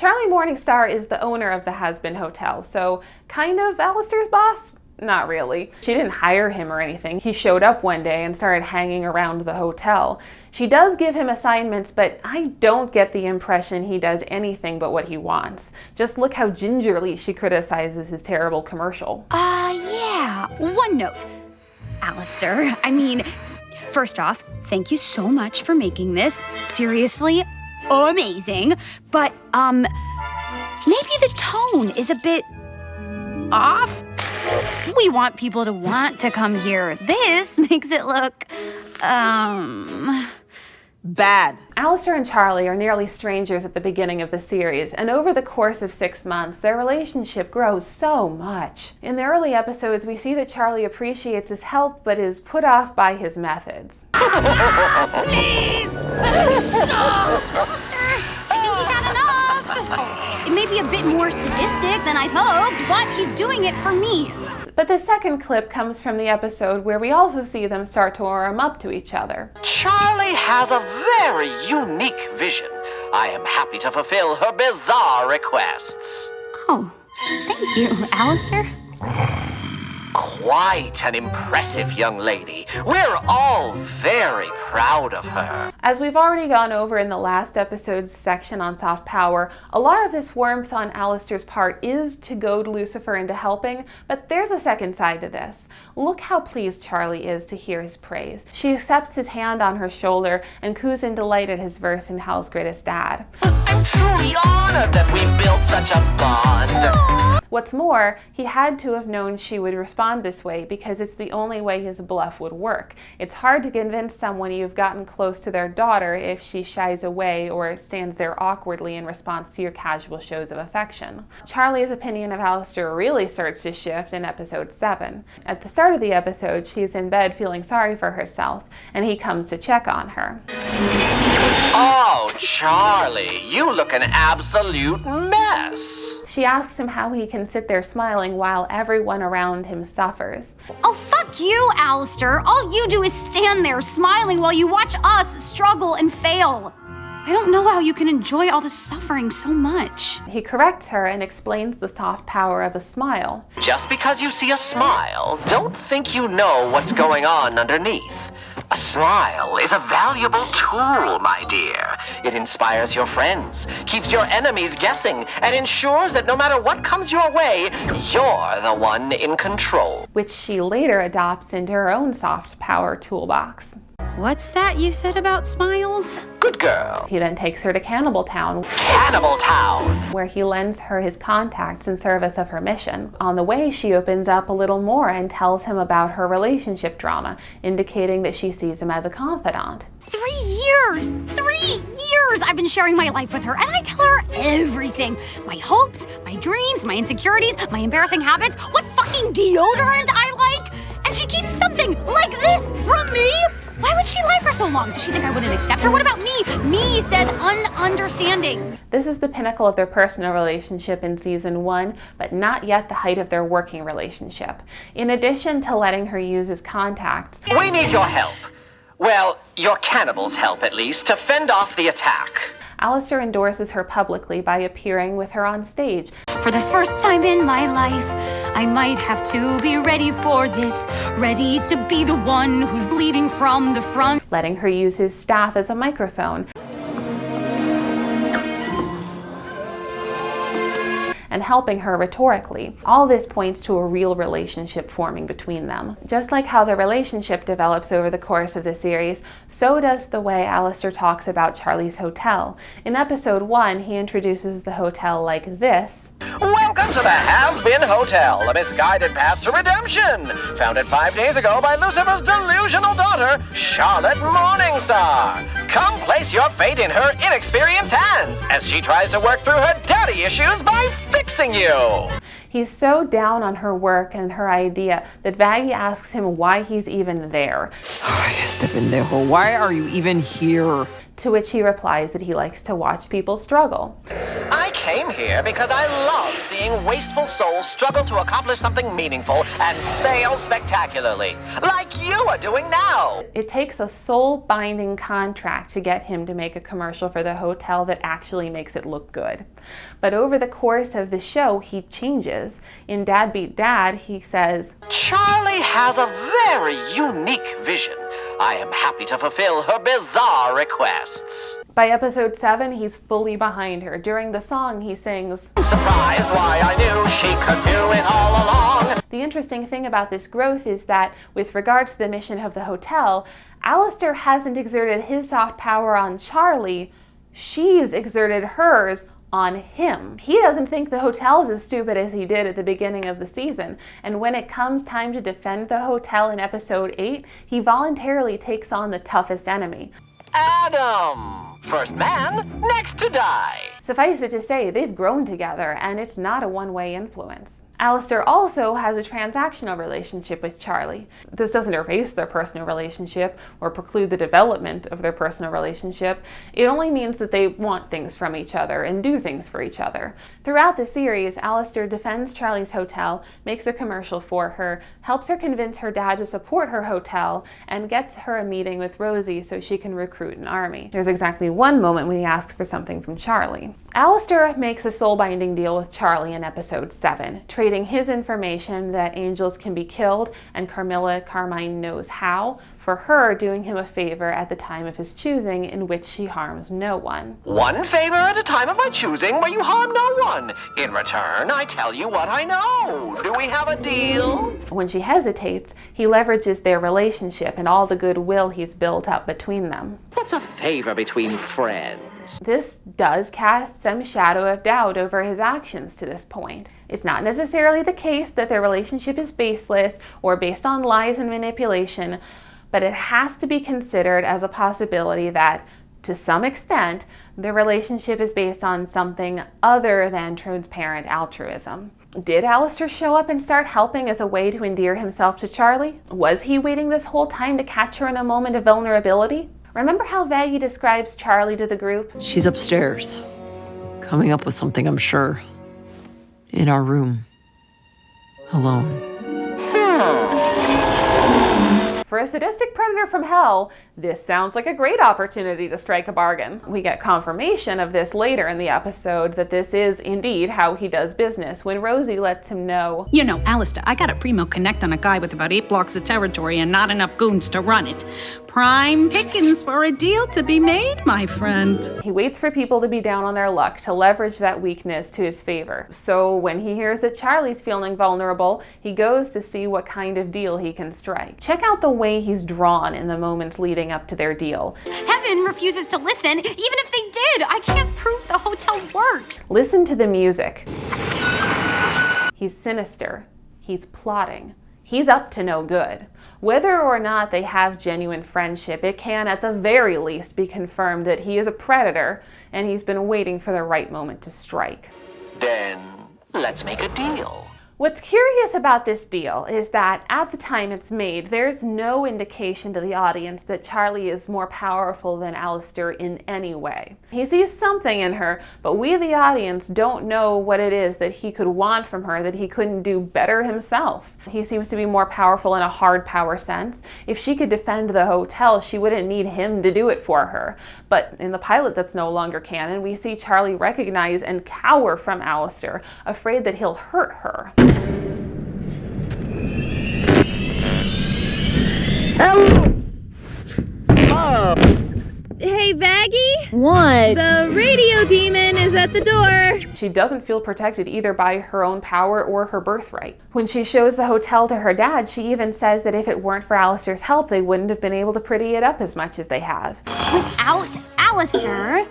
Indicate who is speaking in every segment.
Speaker 1: Charlie Morningstar is the owner of the Hazbin Hotel, so kind of Alastor's boss? Not really. She didn't hire him or anything. He showed up one day and started hanging around the hotel. She does give him assignments, but I don't get the impression he does anything but what he wants. Just look how gingerly she criticizes his terrible commercial.
Speaker 2: Yeah. One note. Alastor, I mean, first off, thank you so much for making this. Seriously, amazing. But, maybe the tone is a bit off. We want people to want to come here. This makes it look,
Speaker 3: bad.
Speaker 1: Alastor and Charlie are nearly strangers at the beginning of the series, and over the course of 6 months, their relationship grows so much. In the early episodes, we see that Charlie appreciates his help, but is put off by his methods.
Speaker 2: Please! Alastor, I think he's had enough. It may be a bit more sadistic than I'd hoped, but he's doing it for me.
Speaker 1: But the second clip comes from the episode where we also see them start to warm up to each other.
Speaker 4: Charlie has a very unique vision. I am happy to fulfill her bizarre requests.
Speaker 2: Oh, thank you, Alastor.
Speaker 4: Quite an impressive young lady. We're all very proud of her.
Speaker 1: As we've already gone over in the last episode's section on soft power, a lot of this warmth on Alastor's part is to goad Lucifer into helping, but there's a second side to this. Look how pleased Charlie is to hear his praise. She accepts his hand on her shoulder and coos in delight at his verse in Hell's Greatest Dad.
Speaker 4: I'm truly honored that we've built such a bond.
Speaker 1: What's more, he had to have known she would respond this way because it's the only way his bluff would work. It's hard to convince someone you've gotten close to their daughter if she shies away or stands there awkwardly in response to your casual shows of affection. Charlie's opinion of Alastor really starts to shift in episode 7. At the start of the episode, she's in bed feeling sorry for herself, and he comes to check on her.
Speaker 4: Oh, Charlie, you look an absolute mess.
Speaker 1: She asks him how he can sit there smiling while everyone around him suffers.
Speaker 2: Oh, fuck you, Alastor. All you do is stand there smiling while you watch us struggle and fail. I don't know how you can enjoy all the suffering so much.
Speaker 1: He corrects her and explains the soft power of a smile.
Speaker 4: Just because you see a smile, don't think you know what's going on underneath. A smile is a valuable tool, my dear. It inspires your friends, keeps your enemies guessing, and ensures that no matter what comes your way, you're the one in control.
Speaker 1: Which she later adopts into her own soft power toolbox.
Speaker 2: What's that you said about smiles?
Speaker 4: Good girl.
Speaker 1: He then takes her to Cannibal Town, where he lends her his contacts in service of her mission. On the way, she opens up a little more and tells him about her relationship drama, indicating that she sees him as a confidant.
Speaker 2: 3 years! 3 years I've been sharing my life with her, and I tell her everything. My hopes, my dreams, my insecurities, my embarrassing habits, what fucking deodorant I like. And she keeps something like this from me? Why would she lie for so long? Does she think I wouldn't accept her? What about me? Me says ununderstanding.
Speaker 1: This is the pinnacle of their personal relationship in season 1, but not yet the height of their working relationship. In addition to letting her use his contacts,
Speaker 4: We need your help. Well, your cannibal's help, at least, to fend off the attack.
Speaker 1: Alastor endorses her publicly by appearing with her on stage.
Speaker 2: For the first time in my life, I might have to be ready for this, ready to be the one who's leading from the front.
Speaker 1: Letting her use his staff as a microphone, and helping her rhetorically. All this points to a real relationship forming between them. Just like how the relationship develops over the course of the series, so does the way Alastor talks about Charlie's hotel. In episode 1, he introduces the hotel like this.
Speaker 4: Welcome to the Hazbin Hotel, a misguided path to redemption. Founded 5 days ago by Lucifer's delusional daughter, Charlotte Morningstar. Come place your fate in her inexperienced hands as she tries to work through her daddy issues by fixing you.
Speaker 1: He's so down on her work and her idea that Vaggie asks him why he's even there.
Speaker 3: Why are you even here?
Speaker 1: To which he replies that he likes to watch people struggle.
Speaker 4: I came here because I love seeing wasteful souls struggle to accomplish something meaningful and fail spectacularly, like you are doing now.
Speaker 1: It takes a soul-binding contract to get him to make a commercial for the hotel that actually makes it look good. But over the course of the show, he changes. In Dad Beat Dad, he says,
Speaker 4: Charlie has a very unique vision. I am happy to fulfill her bizarre requests.
Speaker 1: By episode 7, he's fully behind her. During the song, he sings,
Speaker 4: Surprised why I knew she could do it all along.
Speaker 1: The interesting thing about this growth is that, with regards to the mission of the hotel, Alastor hasn't exerted his soft power on Charlie. She's exerted hers on him. He doesn't think the hotel is as stupid as he did at the beginning of the season, and when it comes time to defend the hotel in episode 8, he voluntarily takes on the toughest enemy.
Speaker 4: Adam! First man, next to die.
Speaker 1: Suffice it to say, they've grown together, and it's not a one-way influence. Alastor also has a transactional relationship with Charlie. This doesn't erase their personal relationship or preclude the development of their personal relationship. It only means that they want things from each other and do things for each other. Throughout the series, Alastor defends Charlie's hotel, makes a commercial for her, helps her convince her dad to support her hotel, and gets her a meeting with Rosie so she can recruit an army. There's exactly one moment when he asks for something from Charlie. Alastor makes a soul-binding deal with Charlie in episode 7, trading his information that angels can be killed and Carmine knows how, for her doing him a favor at the time of his choosing in which she harms no one.
Speaker 4: One favor at a time of my choosing where you harm no one. In return, I tell you what I know. Do we have a deal?
Speaker 1: When she hesitates, he leverages their relationship and all the goodwill he's built up between them.
Speaker 4: What's a favor between friends?
Speaker 1: This does cast some shadow of doubt over his actions to this point. It's not necessarily the case that their relationship is baseless or based on lies and manipulation, but it has to be considered as a possibility that, to some extent, the relationship is based on something other than transparent altruism. Did Alastor show up and start helping as a way to endear himself to Charlie? Was he waiting this whole time to catch her in a moment of vulnerability? Remember how Vaggie describes Charlie to the group?
Speaker 3: She's upstairs, coming up with something, I'm sure. In our room. Alone.
Speaker 1: For a sadistic predator from hell, this sounds like a great opportunity to strike a bargain. We get confirmation of this later in the episode that this is indeed how he does business when Rosie lets him know.
Speaker 5: You know, Alastor, I got a primo connect on a guy with about 8 blocks of territory and not enough goons to run it. Prime pickings for a deal to be made, my friend.
Speaker 1: He waits for people to be down on their luck to leverage that weakness to his favor. So when he hears that Charlie's feeling vulnerable, he goes to see what kind of deal he can strike. Check out the way he's drawn in the moments leading up to their deal.
Speaker 2: Heaven refuses to listen, even if they did. I can't prove the hotel works.
Speaker 1: Listen to the music. He's sinister. He's plotting. He's up to no good. Whether or not they have genuine friendship, it can at the very least be confirmed that he is a predator and he's been waiting for the right moment to strike.
Speaker 4: Then let's make a deal.
Speaker 1: What's curious about this deal is that at the time it's made, there's no indication to the audience that Charlie is more powerful than Alastor in any way. He sees something in her, but we, the audience, don't know what it is that he could want from her that he couldn't do better himself. He seems to be more powerful in a hard power sense. If she could defend the hotel, she wouldn't need him to do it for her. But in the pilot that's no longer canon, we see Charlie recognize and cower from Alastor, afraid that he'll hurt her.
Speaker 6: Hey, Vaggie?
Speaker 3: What?
Speaker 6: The radio demon is at the door.
Speaker 1: She doesn't feel protected either by her own power or her birthright. When she shows the hotel to her dad, she even says that if it weren't for Alastor's help, they wouldn't have been able to pretty it up as much as they have.
Speaker 2: Without Alastor,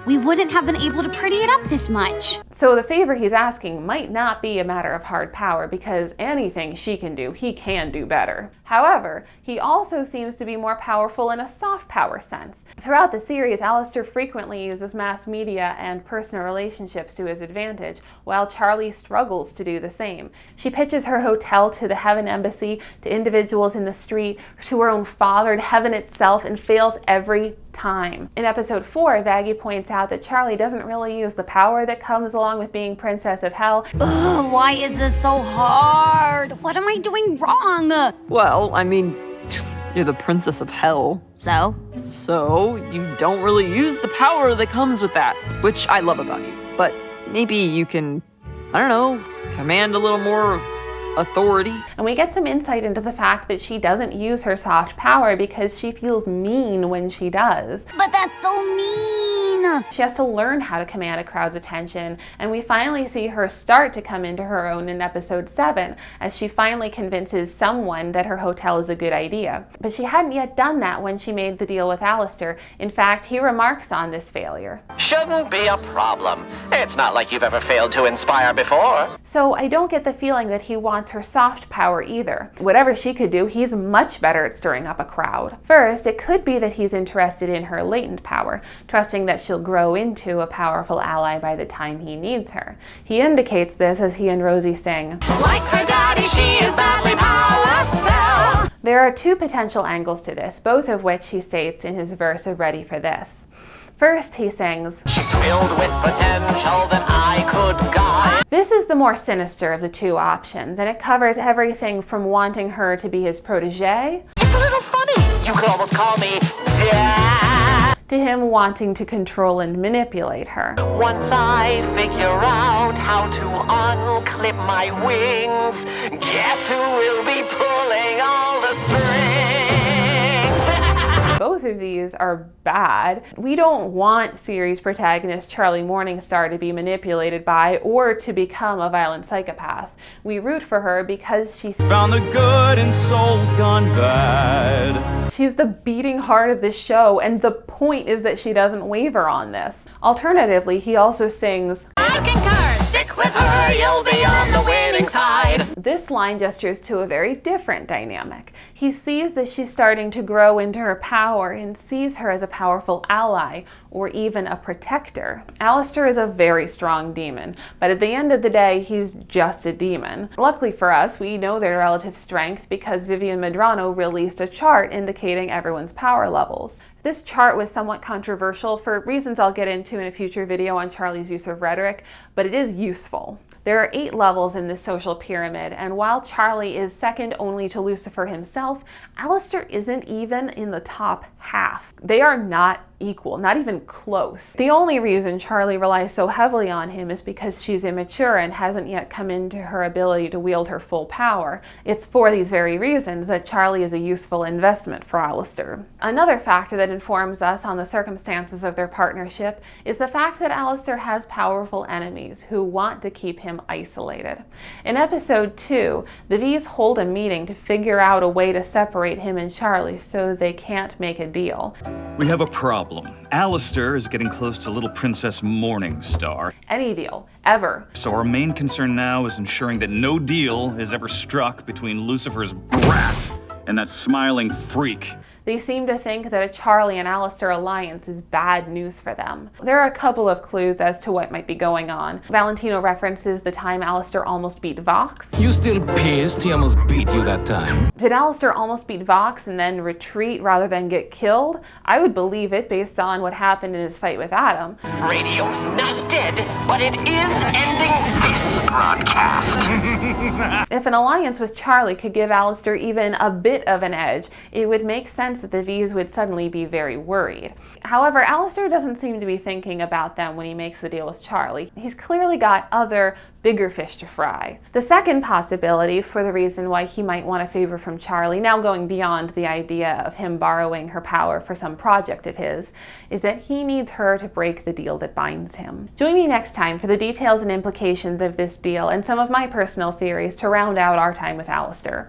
Speaker 2: we wouldn't have been able to pretty it up this much.
Speaker 1: So the favor he's asking might not be a matter of hard power, because anything she can do, he can do better. However, he also seems to be more powerful in a soft power sense. Throughout the series, Alastor frequently uses mass media and personal relationships to his advantage, while Charlie struggles to do the same. She pitches her hotel to the Heaven Embassy, to individuals in the street, to her own father, to heaven itself, and fails every time. In episode 4, Vaggie points out that Charlie doesn't really use the power that comes along with being Princess of Hell.
Speaker 2: Ugh, why is this so hard? What am I doing wrong?
Speaker 3: Well, I mean, you're the Princess of Hell.
Speaker 2: So?
Speaker 3: So you don't really use the power that comes with that, which I love about you. But maybe you can, I don't know, command a little more authority.
Speaker 1: And we get some insight into the fact that she doesn't use her soft power because she feels mean when she does.
Speaker 2: But that's so mean.
Speaker 1: She has to learn how to command a crowd's attention, and we finally see her start to come into her own in episode 7, as she finally convinces someone that her hotel is a good idea. But she hadn't yet done that when she made the deal with Alastor. In fact, he remarks on this failure.
Speaker 4: Shouldn't be a problem. It's not like you've ever failed to inspire before.
Speaker 1: So I don't get the feeling that he wants her soft power either. Whatever she could do, he's much better at stirring up a crowd. First, it could be that he's interested in her latent power, trusting that she'll grow into a powerful ally by the time he needs her. He indicates this as he and Rosie sing,
Speaker 5: Like her daddy, she is badly powerful.
Speaker 1: There are two potential angles to this, both of which he states in his verse of Ready for This. First, he sings,
Speaker 4: She's filled with potential that I could guide.
Speaker 1: This is the more sinister of the two options, and it covers everything from wanting her to be his protege,
Speaker 4: It's a little funny. You could almost call me Dad.
Speaker 1: to him wanting to control and manipulate her.
Speaker 4: Once I figure out how to unclip my wings, guess who will be pulling all the strings?
Speaker 1: Both of these are bad. We don't want series protagonist Charlie Morningstar to be manipulated by or to become a violent psychopath. We root for her because she's
Speaker 7: found the good in souls gone bad.
Speaker 1: She's the beating heart of the show, and the point is that she doesn't waver on this. Alternatively, he also sings,
Speaker 5: I concur. Stick with her, you'll be on the winning side.
Speaker 1: This line gestures to a very different dynamic. He sees that she's starting to grow into her power and sees her as a powerful ally or even a protector. Alastor is a very strong demon, but at the end of the day, he's just a demon. Luckily for us, we know their relative strength because Vivian Medrano released a chart indicating everyone's power levels. This chart was somewhat controversial for reasons I'll get into in a future video on Charlie's use of rhetoric, but it is useful. There are 8 levels in this social pyramid, and while Charlie is second only to Lucifer himself, Alastor isn't even in the top half. They are not equal, not even close. The only reason Charlie relies so heavily on him is because she's immature and hasn't yet come into her ability to wield her full power. It's for these very reasons that Charlie is a useful investment for Alastor. Another factor that informs us on the circumstances of their partnership is the fact that Alastor has powerful enemies who want to keep him isolated. In episode 2, the V's hold a meeting to figure out a way to separate him and Charlie so they can't make a deal.
Speaker 7: We have a problem. Alastor is getting close to little Princess Morningstar.
Speaker 1: Any deal, ever.
Speaker 7: So our main concern now is ensuring that no deal is ever struck between Lucifer's brat and that smiling freak.
Speaker 1: They seem to think that a Charlie and Alastor alliance is bad news for them. There are a couple of clues as to what might be going on. Valentino references the time Alastor almost beat Vox.
Speaker 8: You still pissed? He almost beat you that time.
Speaker 1: Did Alastor almost beat Vox and then retreat rather than get killed? I would believe it based on what happened in his fight with Adam.
Speaker 4: Radio's not dead, but it is ending this broadcast.
Speaker 1: If an alliance with Charlie could give Alastor even a bit of an edge, it would make sense that the V's would suddenly be very worried. However, Alastor doesn't seem to be thinking about them when he makes the deal with Charlie. He's clearly got other bigger fish to fry. The second possibility for the reason why he might want a favor from Charlie, now going beyond the idea of him borrowing her power for some project of his, is that he needs her to break the deal that binds him. Join me next time for the details and implications of this deal and some of my personal theories to round out our time with Alastor.